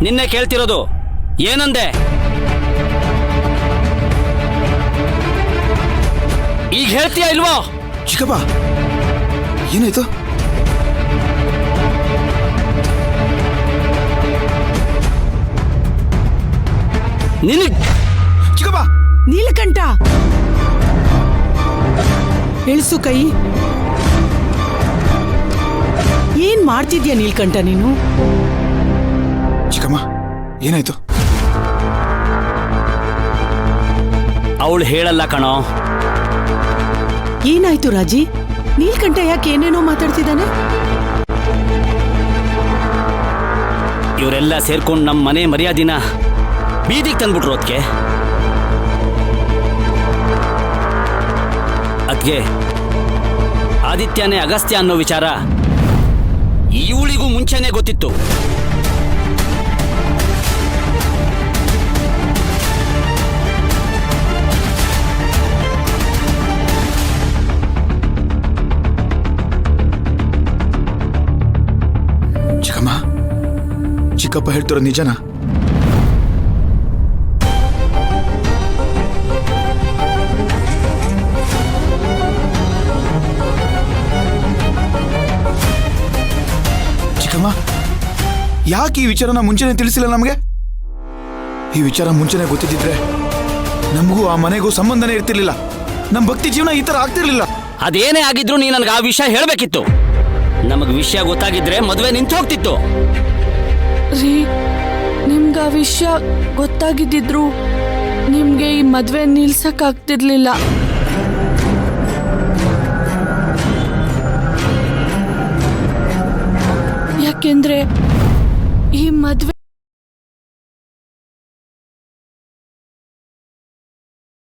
ನಿನ್ನೆ ಕೇಳ್ತಿರೋದು ಏನಂದೆ? ಈಗ ಹೇಳ್ತೀಯಾ ಇಲ್ವೋ? ಚಿಕ್ಕಪ್ಪ ಏನಾಯ್ತು? ಚಿಕ್ಕಪ್ಪ ನೀಲಕಂಠ ಇಳಿಸು ಕೈ. ಏನ್ ಮಾಡ್ತಿದ್ಯಾ ನೀಲಕಂಠ ನೀನು? ಚಿಕ್ಕಮ್ಮ ಏನಾಯ್ತು? ಅವಳು ಹೇಳಲ್ಲ ಕಣೋ. ಏನಾಯ್ತು ರಾಜಿ? ನೀಲಕಂಠ ಯಾಕೆ ಏನೇನೋ ಮಾತಾಡ್ತಿದ್ದಾನೆ? ಇವರೆಲ್ಲ ಸೇರ್ಕೊಂಡು ನಮ್ಮ ಮನೆ ಮರ್ಯಾದಿನ ಬೀದಿಗೆ ತಂದ್ಬಿಟ್ರು. ಅದ್ಗೆ ಆದಿತ್ಯನೇ ಅಗಸ್ತ್ಯ ಅನ್ನೋ ವಿಚಾರ ಇವಳಿಗೂ ಮುಂಚೆನೆ ಗೊತ್ತಿತ್ತು. ಚಿಕ್ಕಮ್ಮ, ಚಿಕ್ಕಪ್ಪ ಹೇಳ್ತಿರೋ ನಿಜನಾ? ಚಿಕ್ಕಮ್ಮ, ಯಾಕೆ ಈ ವಿಚಾರನ ಮುಂಚೆನೆ ತಿಳಿಸಿಲ್ಲ ನಮಗೆ? ಈ ವಿಚಾರ ಮುಂಚೆನೆ ಗೊತ್ತಿದ್ದಿದ್ರೆ ನಮಗೂ ಆ ಮನೆಗೂ ಸಂಬಂಧನೇ ಇರ್ತಿರ್ಲಿಲ್ಲ. ನಮ್ಮ ಭಕ್ತಿ ಜೀವನ ಈ ತರ ಆಗ್ತಿರ್ಲಿಲ್ಲ. ಅದೇನೇ ಆಗಿದ್ರು ನೀ ನನಗೆ ಆ ವಿಷಯ ಹೇಳ್ಬೇಕಿತ್ತು. ನಮಗ್ ವಿಷಯ ಗೊತ್ತಾಗಿದ್ರೆ ಮದುವೆ ನಿಂತು ಹೋಗ್ತಿತ್ತು. ರೀ, ನಿಮ್ಗೆ ಆ ವಿಷಯ ಗೊತ್ತಾಗಿದ್ದಿದ್ರು ನಿಮ್ಗೆ ಈ ಮದ್ವೆ ನಿಲ್ಸಕ್ ಆಗ್ತಿರ್ಲಿಲ್ಲ. ಯಾಕೆಂದ್ರೆ ಈ ಮದ್ವೆ